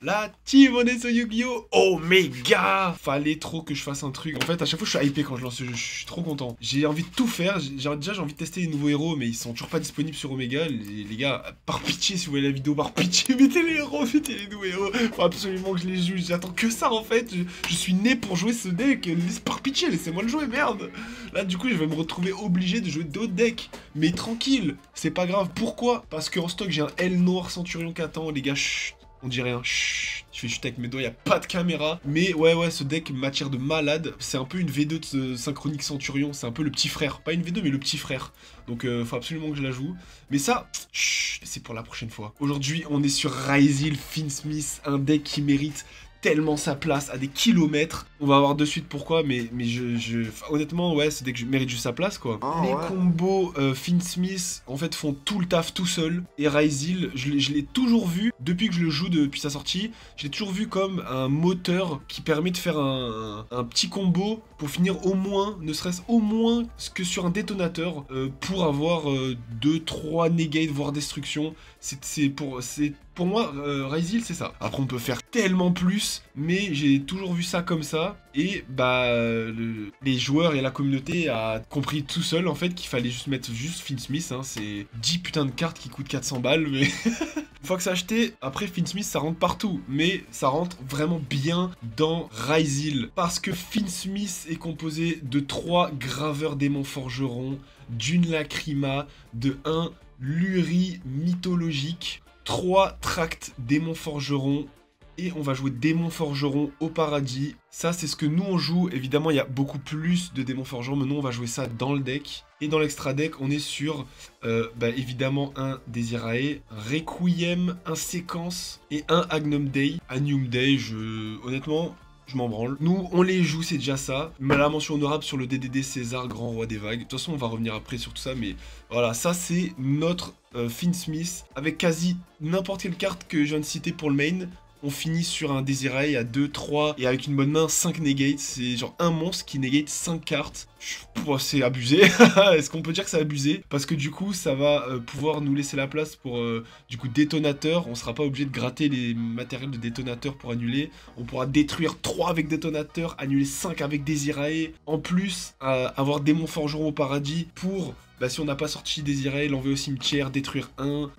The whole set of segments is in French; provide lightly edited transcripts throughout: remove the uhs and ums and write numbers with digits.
La team, on est sur Yu-Gi-Oh! Omega! Fallait trop que je fasse un truc. En fait, à chaque fois, je suis hypé quand je lance ce jeu. Je suis trop content. J'ai envie de tout faire. Déjà, j'ai envie de tester les nouveaux héros, mais ils sont toujours pas disponibles sur Omega. Les gars, par pitié, si vous voyez la vidéo, par pitié, mettez les héros, mettez les nouveaux héros. Faut absolument que je les joue. J'attends que ça, en fait. Je suis né pour jouer ce deck. Par pitié, laissez-moi le jouer, merde. Là, du coup, je vais me retrouver obligé de jouer d'autres decks. Mais tranquille, c'est pas grave. Pourquoi? Parce qu'en stock, j'ai un L noir Centurion qui attend, les gars. Chut. On dit rien, chut, je fais chuter avec mes doigts, y a pas de caméra. Mais ouais, ce deck m'attire de malade. C'est un peu une V2 de Synchronique Centurion, c'est un peu le petit frère. Pas une V2, mais le petit frère. Donc faut absolument que je la joue. Mais ça, chut, c'est pour la prochaine fois. Aujourd'hui, on est sur Ryzeal Finsmith, un deck qui mérite tellement sa place à des kilomètres. On va voir de suite pourquoi, mais honnêtement, ouais, ce deck mérite juste sa place, quoi. Les combos Finsmith, en fait, font tout le taf tout seul. Et Ryzeal, je l'ai toujours vu, depuis que je le joue, depuis sa sortie, je l'ai toujours vu comme un moteur qui permet de faire un petit combo pour finir au moins, ne serait-ce au moins que sur un détonateur, pour avoir 2-3 negate, voire destruction. Pour moi, Ryzeal, c'est ça. Après, on peut faire tellement plus, mais j'ai toujours vu ça comme ça. Et bah, les joueurs et la communauté a compris tout seul, en fait, qu'il fallait juste mettre juste Finsmith. Hein, c'est 10 putains de cartes qui coûtent 400 balles, mais... Une fois que c'est acheté, après Finsmith, ça rentre partout. Mais ça rentre vraiment bien dans Ryzeal. Parce que Finsmith est composé de 3 graveurs démons forgerons, d'une lacryma, de 1 Luri mythologique, 3 tracts démons forgerons, et on va jouer démons forgerons au paradis. Ça, c'est ce que nous on joue. Évidemment, il y a beaucoup plus de démons forgerons, mais nous on va jouer ça dans le deck. Et dans l'extra deck, on est sur, évidemment, un Desirae, un Requiem, un Séquence et un Agnum Dei. Agnum Dei, honnêtement... je m'en branle. Nous, on les joue, c'est déjà ça. Mais la mention honorable sur le DDD César, grand roi des vagues. De toute façon, on va revenir après sur tout ça, mais voilà, ça c'est notre Finsmith. Avec quasi n'importe quelle carte que je viens de citer pour le main, on finit sur un Desirae à 2, 3, et avec une bonne main, 5 negates. C'est genre un monstre qui negate 5 cartes. C'est abusé. Est-ce qu'on peut dire que c'est abusé? Parce que du coup, ça va pouvoir nous laisser la place pour, du coup, détonateur. On sera pas obligé de gratter les matériels de détonateur pour annuler. On pourra détruire 3 avec détonateur, annuler 5 avec Desirae. En plus, avoir démon forgeron au paradis pour... bah, si on n'a pas sorti Desirae, l'envoyer au cimetière, détruire un,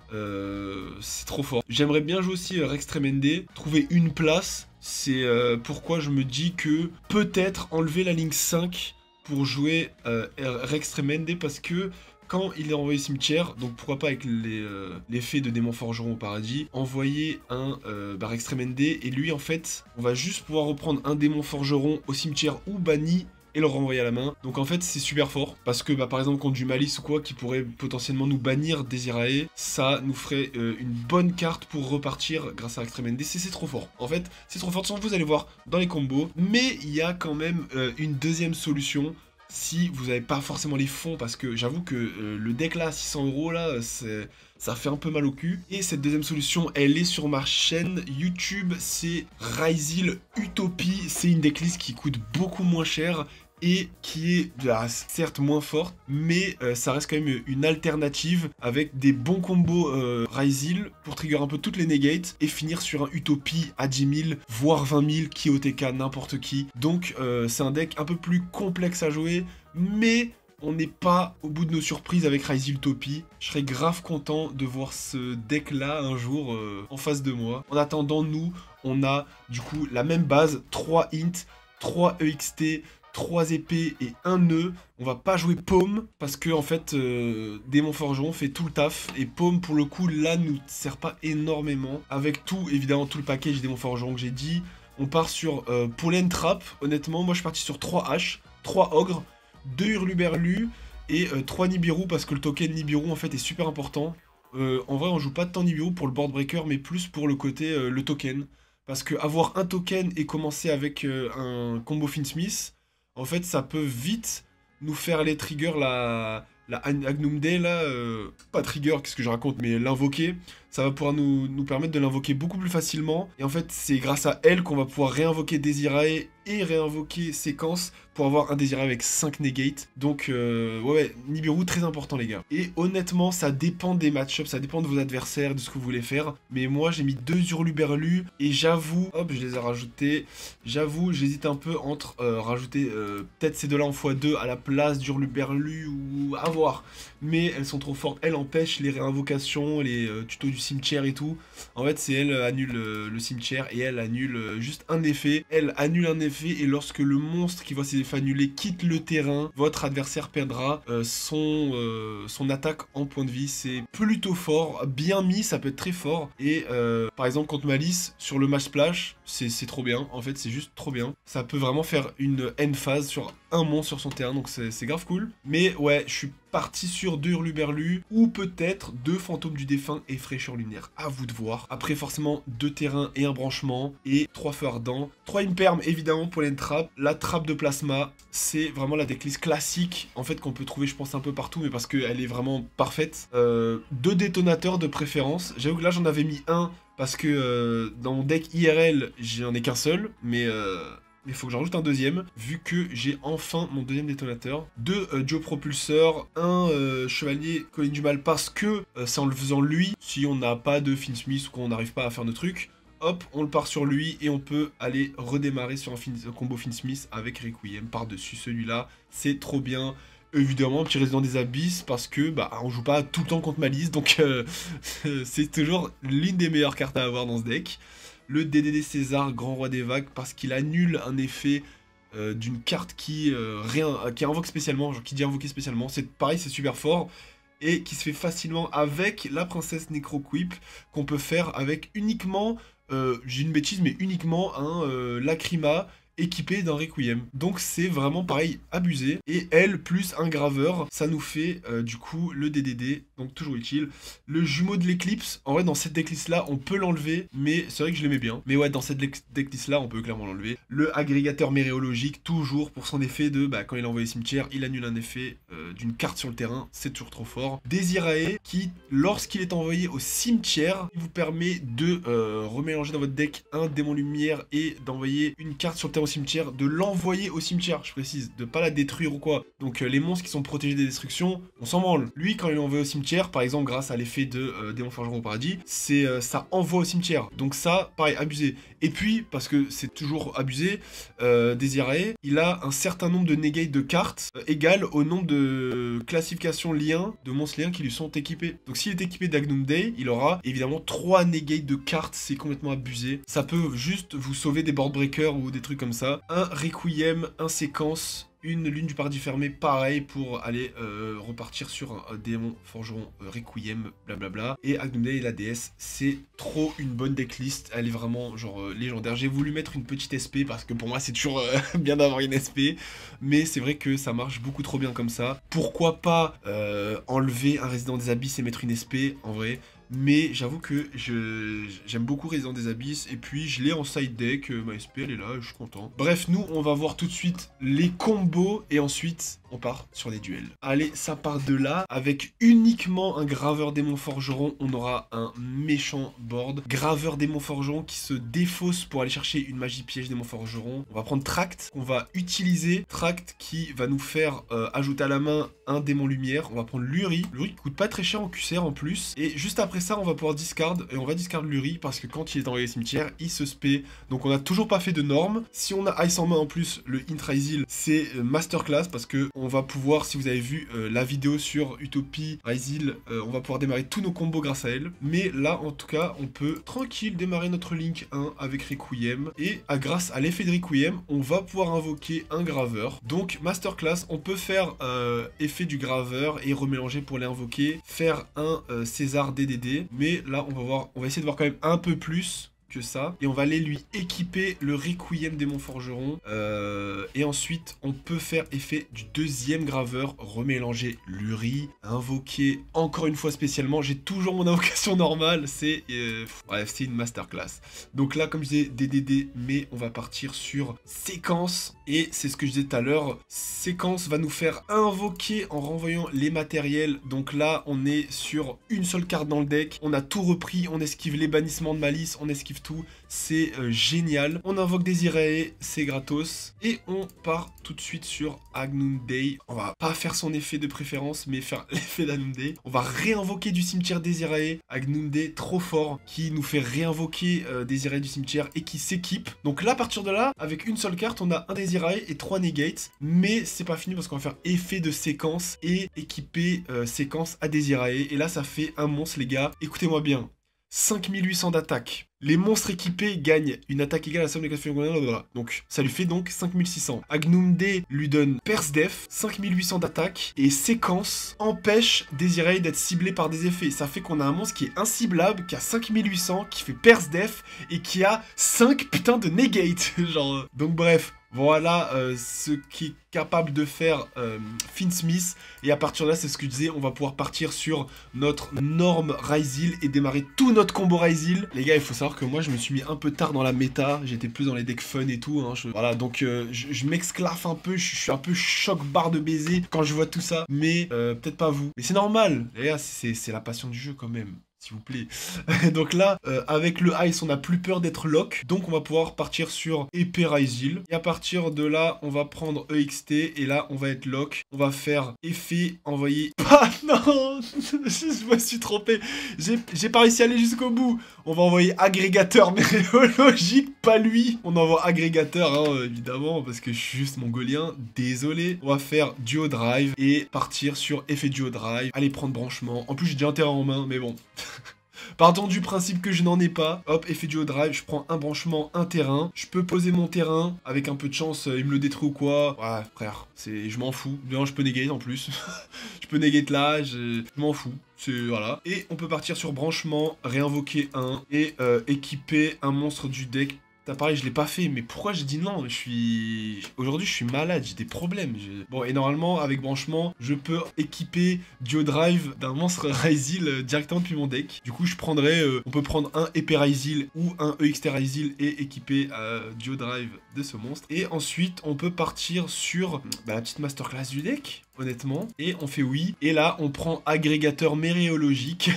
c'est trop fort. J'aimerais bien jouer aussi Rex Tremende, trouver une place. C'est pourquoi je me dis que peut-être enlever la ligne 5 pour jouer Rex Tremende, parce que quand il est envoyé au cimetière, donc pourquoi pas avec l'effet de démon forgeron au paradis, envoyer un Rex Tremende, et lui en fait, on va juste pouvoir reprendre un démon forgeron au cimetière ou banni, et le renvoyer à la main. Donc en fait c'est super fort, parce que par exemple contre du Malice ou quoi qui pourrait potentiellement nous bannir Desirae, ça nous ferait une bonne carte pour repartir grâce à Extreme ND. C'est trop fort. En fait c'est trop fort, de toute façon vous allez voir dans les combos, mais il y a quand même une deuxième solution. Si vous n'avez pas forcément les fonds, parce que j'avoue que le deck là, 600 € là, ça fait un peu mal au cul. Et cette deuxième solution, elle est sur ma chaîne YouTube, c'est Ryzeal Utopie. C'est une decklist qui coûte beaucoup moins cher et qui est certes moins forte, mais ça reste quand même une alternative avec des bons combos Ryzeal pour trigger un peu toutes les negates et finir sur un Utopie à 10 000, voire 20 000, qui OTK, n'importe qui. Donc c'est un deck un peu plus complexe à jouer, mais on n'est pas au bout de nos surprises avec Ryzeal Utopie. Je serais grave content de voir ce deck là un jour en face de moi. En attendant, nous, on a du coup la même base, 3 int, 3 EXT, 3 épées et 1 nœud. On va pas jouer Paume parce que en fait Démon Forgeron fait tout le taf, et Paume pour le coup là nous sert pas énormément. Avec tout, évidemment tout le package Démon Forgeron que j'ai dit, on part sur Pollen Trap. Honnêtement moi je suis parti sur 3 H, 3 Ogres, 2 Hurluberlu et 3 Nibiru, parce que le token Nibiru en fait est super important. En vrai on joue pas tant Nibiru pour le board breaker, mais plus pour le côté le token. Parce que avoir un token et commencer avec un combo Finsmith, en fait, ça peut vite nous faire les triggers, la Agnum Dei, là, pas trigger, qu'est-ce que je raconte, mais l'invoquer. ça va pouvoir nous permettre de l'invoquer beaucoup plus facilement. Et en fait, c'est grâce à elle qu'on va pouvoir réinvoquer Desirae et réinvoquer Séquence pour avoir un Desirae avec 5 negate. Donc, ouais, Nibiru, très important, les gars. Et honnêtement, ça dépend des match-ups, ça dépend de vos adversaires, de ce que vous voulez faire. Mais moi, j'ai mis 2 Hurluberlu et j'avoue, hop, je les ai rajoutés. J'avoue, j'hésite un peu entre rajouter peut-être ces deux-là en x2 à la place d'Hurluberlu ou à voir. Mais elles sont trop fortes. Elles empêchent les réinvocations, les tutos du cimetière et tout. En fait, c'est elle annule le cimetière et elle annule juste un effet. Elle annule un effet et lorsque le monstre qui voit ses effets annulés quitte le terrain, votre adversaire perdra son attaque en point de vie. C'est plutôt fort, bien mis, ça peut être très fort. Et par exemple contre Malice, sur le match splash, c'est trop bien. En fait, c'est juste trop bien. Ça peut vraiment faire une end phase sur un monstre sur son terrain, donc c'est grave cool. Mais ouais, je suis parti sur 2 Hurluberlu ou peut-être 2 fantômes du défunt et fraîcheur lunaire. À vous de voir. Après, forcément, 2 terrains et un branchement et 3 feux ardents. 3 imperm évidemment pour les trappes. La trappe de plasma, c'est vraiment la decklist classique en fait qu'on peut trouver, je pense, un peu partout, mais parce qu'elle est vraiment parfaite. 2 détonateurs de préférence. J'avoue que là, j'en avais mis un parce que dans mon deck IRL, j'en ai qu'un seul, mais il faut que j'en rajoute un deuxième, vu que j'ai enfin mon deuxième détonateur. 2 Joe Propulseur, un Chevalier Colline du Mal, parce que c'est en le faisant lui, si on n'a pas de Finsmith ou qu'on n'arrive pas à faire de trucs, hop, on le part sur lui et on peut aller redémarrer sur un combo Finsmith avec Requiem par-dessus celui-là. C'est trop bien. Évidemment, petit résident des abysses parce que bah on joue pas tout le temps contre Malice, donc c'est toujours l'une des meilleures cartes à avoir dans ce deck. Le DDD César, Grand Roi des Vagues, parce qu'il annule un effet d'une carte qui invoque spécialement, genre qui dit invoquer spécialement. C'est pareil, c'est super fort. Et qui se fait facilement avec la princesse Necroquip, qu'on peut faire avec uniquement, j'ai une bêtise, mais uniquement un Lacrima équipé d'un Requiem. Donc c'est vraiment pareil, abusé. Et elle, plus un graveur, ça nous fait du coup le DDD, donc toujours utile. Le jumeau de l'éclipse, en vrai dans cette decklist là, on peut l'enlever, mais c'est vrai que je l'aimais bien. Mais ouais, dans cette decklist là, on peut clairement l'enlever. Le agrégateur méréologique, toujours pour son effet de, bah, quand il est envoyé cimetière, il annule un effet d'une carte sur le terrain, c'est toujours trop fort. Desirae, qui, lorsqu'il est envoyé au cimetière, il vous permet de remélanger dans votre deck un démon lumière et d'envoyer une carte sur le terrain au cimetière, de l'envoyer au cimetière, je précise, de pas la détruire ou quoi. Donc les monstres qui sont protégés des destructions, on s'en branle. Lui, quand il est envoyé au cimetière, par exemple grâce à l'effet de démon forgeron au paradis, c'est ça envoie au cimetière. Donc ça, pareil, abusé. Et puis, parce que c'est toujours abusé, Desirae, il a un certain nombre de negate de cartes égal au nombre de classifications liens, de monstres liens qui lui sont équipés. Donc s'il est équipé d'Agnum Day, il aura évidemment 3 negate de cartes, c'est complètement abusé. Ça peut juste vous sauver des board breakers ou des trucs comme ça. Un Requiem, un séquence, une lune du paradis fermé, pareil pour aller repartir sur un démon forgeron Requiem, blablabla. Et Agnum Day et la déesse, c'est trop une bonne decklist, elle est vraiment genre légendaire. J'ai voulu mettre une petite SP parce que pour moi c'est toujours bien d'avoir une SP, mais c'est vrai que ça marche beaucoup trop bien comme ça. Pourquoi pas enlever un résident des abysses et mettre une SP en vrai? Mais j'avoue que j'aime beaucoup Résident des Abysses, et puis je l'ai en side deck, ma SP elle est là, je suis content. Bref, nous on va voir tout de suite les combos, et ensuite on part sur les duels. Allez, ça part de là, avec uniquement un graveur démon forgeron, on aura un méchant board. Graveur démon forgeron qui se défausse pour aller chercher une magie piège démon forgeron. On va prendre Tract, qu'on va utiliser. Tract qui va nous faire ajouter à la main un démon lumière. On va prendre Luri. Luri qui coûte pas très cher en QCR en plus. Et juste après ça, on va pouvoir discard, et on va discard Luri parce que quand il est envoyé au cimetière, il se spé. Donc on n'a toujours pas fait de normes. Si on a Ice en main en plus, le Int c'est masterclass parce que on va pouvoir, si vous avez vu la vidéo sur Utopie, Ryzil, on va pouvoir démarrer tous nos combos grâce à elle. Mais là, en tout cas, on peut tranquille démarrer notre Link 1 avec Requiem. Et grâce à l'effet de Requiem, on va pouvoir invoquer un graveur. Donc masterclass, on peut faire effet du graveur et remélanger pour les invoquer, faire un César DDD. Mais là, on va essayer de voir quand même un peu plus. que ça. Et on va aller lui équiper le Requiem Démon Forgeron. Et ensuite, on peut faire effet du deuxième graveur, remélanger l'Uri, invoquer encore une fois spécialement. J'ai toujours mon invocation normale, c'est bref, c'est une masterclass. Donc là, comme je disais, DDD, mais on va partir sur séquence. Et c'est ce que je disais tout à l'heure, séquence va nous faire invoquer en renvoyant les matériels. Donc là, on est sur une seule carte dans le deck. On a tout repris, on esquive les bannissements de malice, on esquive tout. C'est génial. On invoque des Irae, c'est gratos. Et on part tout de suite sur Agnum Day. On va pas faire son effet de préférence, mais faire l'effet d'Agnum Day. On va réinvoquer du cimetière des Irae. Agnum Day, trop fort, qui nous fait réinvoquer des Irae du cimetière et qui s'équipe. Donc là, à partir de là, avec une seule carte, on a un des Irae et 3 negates. Mais c'est pas fini parce qu'on va faire effet de séquence et équiper séquence à des Irae. Et là, ça fait un monstre, les gars. Écoutez-moi bien. 5800 d'attaque. Les monstres équipés gagnent une attaque égale à la somme des cartes. Donc ça lui fait donc 5600. Agnum Day lui donne Perce Def, 5800 d'attaque, et séquence empêche Desiree d'être ciblé par des effets. Ça fait qu'on a un monstre qui est inciblable, qui a 5800, qui fait Perce Def, et qui a 5 putains de negate. Genre, donc bref. Voilà ce qu'est capable de faire Finsmith. Et à partir de là, c'est ce que je disais, on va pouvoir partir sur notre norme Ryzeal et démarrer tout notre combo Ryzeal. Les gars, il faut savoir que moi, je me suis mis un peu tard dans la méta. J'étais plus dans les decks fun et tout. Hein. Voilà, donc je m'exclaffe un peu. Je suis un peu choc barre de baiser quand je vois tout ça. Mais peut-être pas vous. Mais c'est normal. Les gars, c'est la passion du jeu quand même. S'il vous plaît. Donc là, avec le Ice, on n'a plus peur d'être lock. Donc on va pouvoir partir sur épée Ryzeal. Et à partir de là, on va prendre EXT. Et là, on va être lock. On va faire effet, envoyer... Ah non. Je me suis trompé. J'ai pas réussi à aller jusqu'au bout. On va envoyer agrégateur méréologique, pas lui. On envoie agrégateur, hein, évidemment, parce que je suis juste mongolien. Désolé. On va faire duo drive et partir sur effet duo drive. Aller prendre branchement. En plus, j'ai déjà un terrain en main, mais bon. Partons du principe que je n'en ai pas. Hop, effet duo drive, je prends un branchement, un terrain. Je peux poser mon terrain. Avec un peu de chance, il me le détruit ou quoi. Ouais, frère, je m'en fous. Bien, je peux negate en plus. Je peux negate là, je m'en fous. Voilà. Et on peut partir sur branchement, réinvoquer un et équiper un monstre du deck. Pareil, je l'ai pas fait, mais pourquoi j'ai dit non? Aujourd'hui, je suis malade, j'ai des problèmes. Bon, et normalement, avec branchement, je peux équiper Duo Drive d'un monstre Ryzeal directement depuis mon deck. Du coup, je prendrais... on peut prendre un épée Ryzeal ou un EXT Ryzeal et équiper Duo Drive de ce monstre. Et ensuite, on peut partir sur la petite masterclass du deck. Honnêtement, et on fait oui, et là on prend agrégateur méréologique,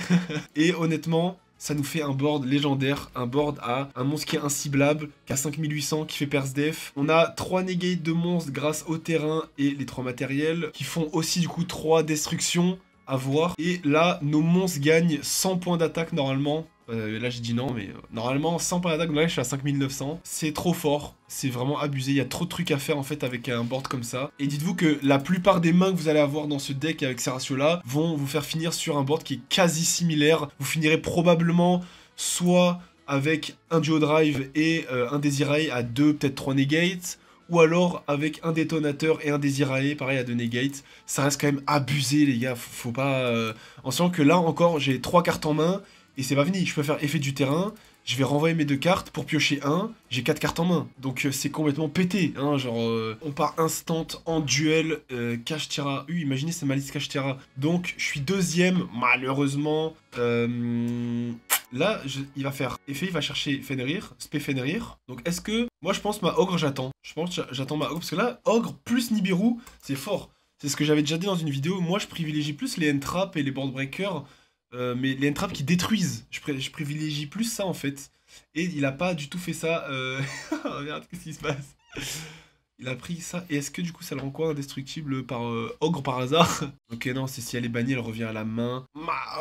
et honnêtement, ça nous fait un board légendaire, un board à un monstre qui est inciblable, qui a 5800, qui fait Perce Def. On a 3 negates de monstres grâce au terrain et les 3 matériels, qui font aussi du coup 3 destructions à voir. Et là, nos monstres gagnent 100 points d'attaque normalement. Là j'ai dit non, mais normalement 100 points d'attaque, donc là je suis à 5900. C'est trop fort, c'est vraiment abusé, il y a trop de trucs à faire en fait avec un board comme ça. Et dites-vous que la plupart des mains que vous allez avoir dans ce deck avec ces ratios là vont vous faire finir sur un board qui est quasi similaire. Vous finirez probablement soit avec un duo drive et un Desiree à 2, peut-être 3 negates, ou alors avec un détonateur et un Desiree, pareil à 2 negates. Ça reste quand même abusé les gars, faut pas... En sachant que là encore j'ai 3 cartes en main, et c'est pas fini, je peux faire effet du terrain, je vais renvoyer mes 2 cartes pour piocher 1, j'ai 4 cartes en main. Donc c'est complètement pété, hein, genre on part instant en duel, Kashtira, imaginez c'est Malice Kashtira. Donc je suis deuxième, malheureusement. Là, il va faire effet, il va chercher Fenrir, spé Fenrir. Donc est-ce que, moi je pense ma ogre j'attends. Je pense j'attends ma ogre, parce que là, ogre plus Nibiru, c'est fort. C'est ce que j'avais déjà dit dans une vidéo, moi je privilégie plus les end-traps et les board breakers. Mais les end-traps qui détruisent, je privilégie plus ça en fait. Et il a pas du tout fait ça. Oh merde, qu'est-ce qui se passe? Il a pris ça. Et est-ce que du coup ça le rend quoi indestructible par ogre par hasard? Ok, non, c'est si elle est bannie, elle revient à la main.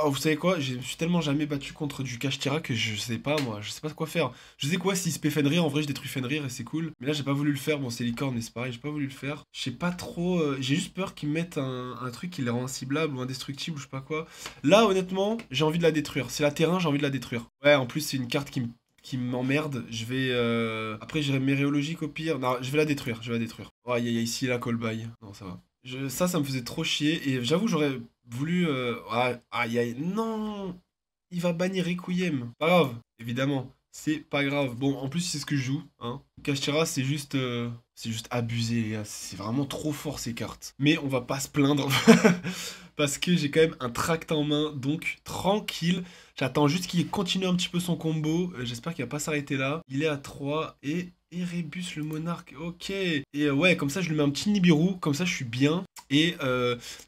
Vous savez quoi? Je me suis tellement jamais battu contre du Kashtira que je sais pas moi, je sais pas quoi faire. Je sais quoi, si spé Fenrir, en vrai je détruis Fenrir et c'est cool. Mais là j'ai pas voulu le faire, bon c'est licorne mais c'est pareil, j'ai pas voulu le faire. Je sais pas trop, j'ai juste peur qu'ils mettent un truc qui les rend inciblable ou indestructible ou je sais pas quoi. Là honnêtement, j'ai envie de la détruire. C'est la terrain, j'ai envie de la détruire. Ouais, en plus c'est une carte qui m'emmerde, je vais... Après j'irai méréologique au pire, non, je vais la détruire, je vais la détruire. Oh, il y a ici la call-by, non ça va. Ça me faisait trop chier, et j'avoue j'aurais voulu... Aïe aïe, non. Il va bannir Requiem, pas grave, évidemment. C'est pas grave. Bon, en plus, c'est ce que je joue, hein. Kashtira, c'est juste abusé, les gars. C'est vraiment trop fort, ces cartes. Mais on va pas se plaindre, parce que j'ai quand même un tract en main, donc tranquille. J'attends juste qu'il continue un petit peu son combo. J'espère qu'il va pas s'arrêter là. Il est à 3 et Erebus le monarque, ok. Et ouais, comme ça, je lui mets un petit Nibiru, comme ça, je suis bien. Et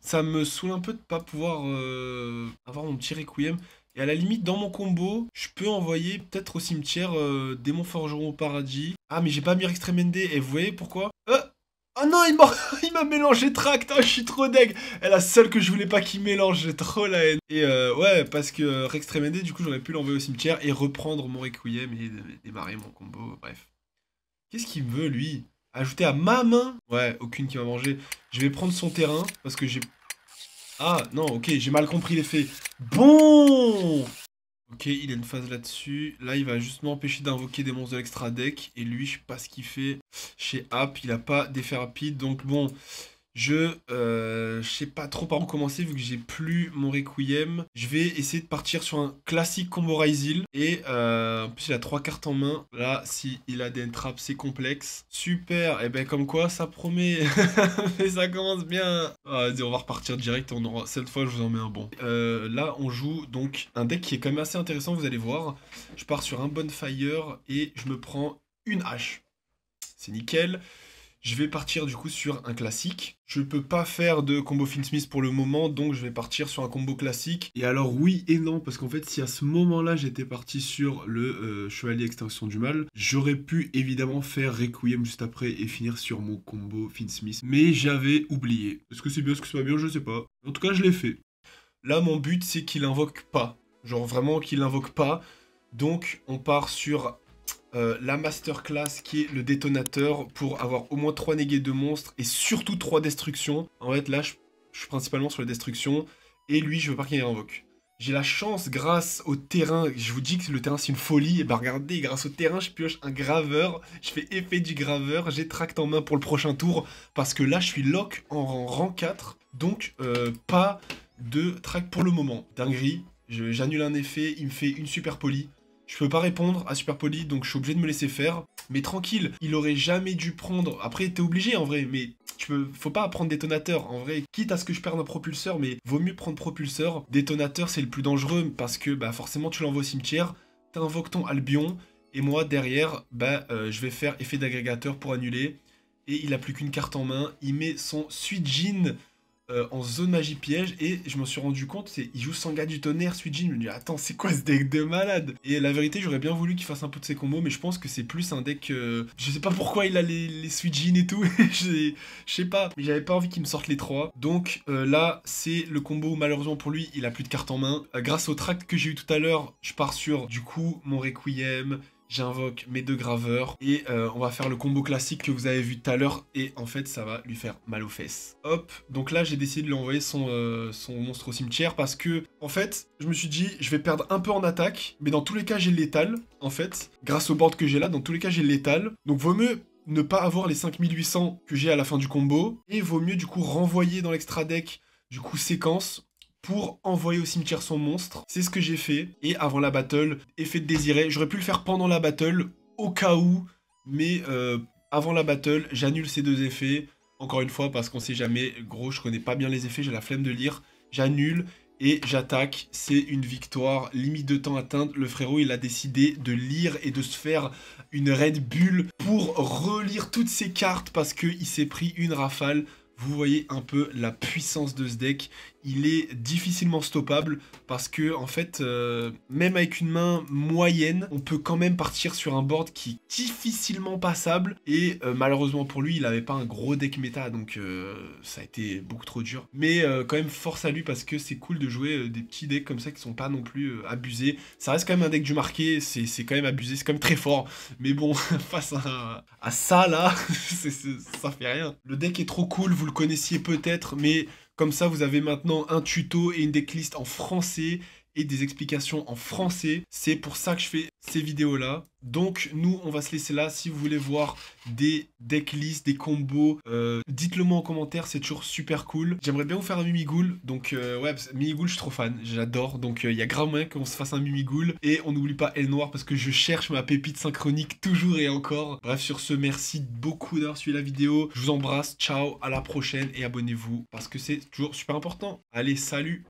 ça me saoule un peu de pas pouvoir avoir mon petit Requiem. Et à la limite, dans mon combo, je peux envoyer peut-être au cimetière Démon Forgeron au paradis. Ah, mais j'ai pas mis Extremende. Et vous voyez pourquoi? Oh non, il m'a mélangé Tract. Oh, je suis trop deg. Et la seule que je voulais pas qu'il mélange, j'ai trop la haine. Et ouais, parce que Rextremende, du coup, j'aurais pu l'envoyer au cimetière et reprendre mon Requiem et démarrer mon combo. Bref. Qu'est-ce qu'il veut, lui? Ajouter à ma main? Ouais, aucune qui m'a mangé. Je vais prendre son terrain parce que j'ai... Ah, non, ok, j'ai mal compris l'effet. Bon! Ok, il a une phase là-dessus. Là, il va juste m'empêcher d'invoquer des monstres de l'extra deck. Et lui, je sais pas ce qu'il fait chez App. Il a pas d'effet rapide. Donc bon, je sais pas trop par où commencer vu que j'ai plus mon Requiem. Je vais essayer de partir sur un classique combo Ryzil. Et en plus, il a 3 cartes en main. Là, si il a des entraps, c'est complexe. Super. Et ben comme quoi, ça promet. Mais ça commence bien. Ah, vas-y, on va repartir direct. Cette fois, je vous en mets un bon. Là, on joue donc un deck qui est quand même assez intéressant. Vous allez voir. Je pars sur un Bonfire et je me prends une hache. C'est nickel. Je vais partir du coup sur un classique. Je peux pas faire de combo Finsmith pour le moment, donc je vais partir sur un combo classique. Et alors oui et non, parce qu'en fait si à ce moment-là j'étais parti sur le Chevalier Extinction du Mal, j'aurais pu évidemment faire Requiem juste après et finir sur mon combo Finsmith. Mais j'avais oublié. Est-ce que c'est bien, est-ce que c'est pas bien, je sais pas. En tout cas je l'ai fait. Là mon but c'est qu'il invoque pas. Genre vraiment qu'il invoque pas. Donc on part sur... la masterclass qui est le détonateur pour avoir au moins 3 négés de monstres et surtout 3 destructions. En fait là je suis principalement sur la destruction et lui je veux pas qu'il invoque. J'ai la chance grâce au terrain, je vous dis que le terrain c'est une folie, et bah regardez, grâce au terrain je pioche un graveur, je fais effet du graveur, j'ai tract en main pour le prochain tour parce que là je suis lock en rang 4, donc pas de tract pour le moment. Dinguerie, j'annule un effet, il me fait une super poly. Je peux pas répondre à Super Poly, donc je suis obligé de me laisser faire. Mais tranquille, il aurait jamais dû prendre... Après, t'es obligé en vrai, mais faut pas prendre détonateur. En vrai, quitte à ce que je perde un propulseur, mais vaut mieux prendre propulseur. Détonateur, c'est le plus dangereux, parce que bah, forcément, tu l'envoies au cimetière, t'invoques ton Albion, et moi, derrière, je vais faire effet d'agrégateur pour annuler. Et il a plus qu'une carte en main, il met son Suijin... en zone magie piège et je me suis rendu compte, il joue Sangha du tonnerre, Suijin, je me dis attends c'est quoi ce deck de malade? Et la vérité j'aurais bien voulu qu'il fasse un peu de ses combos mais je pense que c'est plus un deck, je sais pas pourquoi il a les Suijin et tout, je sais pas, mais j'avais pas envie qu'il me sorte les 3, donc là c'est le combo où malheureusement pour lui il a plus de cartes en main, grâce au tract que j'ai eu tout à l'heure, je pars sur du coup mon Requiem, j'invoque mes 2 graveurs et on va faire le combo classique que vous avez vu tout à l'heure et en fait ça va lui faire mal aux fesses. Hop, donc là j'ai décidé de lui envoyer son monstre au cimetière parce que en fait je me suis dit je vais perdre un peu en attaque mais dans tous les cas j'ai le létal en fait, grâce au board que j'ai là, dans tous les cas j'ai le létal, donc vaut mieux ne pas avoir les 5800 que j'ai à la fin du combo et vaut mieux du coup renvoyer dans l'extra deck du coup séquence pour envoyer au cimetière son monstre. C'est ce que j'ai fait. Et avant la battle, effet de désiré. J'aurais pu le faire pendant la battle, au cas où. Mais avant la battle, j'annule ces 2 effets. Encore une fois, parce qu'on sait jamais. Gros, je connais pas bien les effets, j'ai la flemme de lire. J'annule et j'attaque. C'est une victoire. Limite de temps atteinte. Le frérot, il a décidé de lire et de se faire une Red Bull pour relire toutes ses cartes parce qu'il s'est pris une rafale. Vous voyez un peu la puissance de ce deck, il est difficilement stoppable parce que en fait, même avec une main moyenne, on peut quand même partir sur un board qui est difficilement passable et malheureusement pour lui, il avait pas un gros deck méta donc ça a été beaucoup trop dur. Mais quand même force à lui parce que c'est cool de jouer des petits decks comme ça qui sont pas non plus abusés. Ça reste quand même un deck du marqué, c'est quand même abusé, c'est quand même très fort. Mais bon, face à ça là, ça fait rien. Le deck est trop cool, vous le connaissiez peut-être, mais comme ça vous avez maintenant un tuto et une decklist en français et des explications en français. C'est pour ça que je fais ces vidéos-là. Donc nous, on va se laisser là. Si vous voulez voir des decklists, des combos, dites-le moi en commentaire, c'est toujours super cool. J'aimerais bien vous faire un Mimighoul. Donc ouais, Mimighoul, je suis trop fan, j'adore. Donc il y a grave moyen qu'on se fasse un Mimighoul. Et on n'oublie pas Elle Noire parce que je cherche ma pépite synchronique toujours et encore. Bref, sur ce, merci beaucoup d'avoir suivi la vidéo. Je vous embrasse, ciao, à la prochaine et abonnez-vous parce que c'est toujours super important. Allez, salut!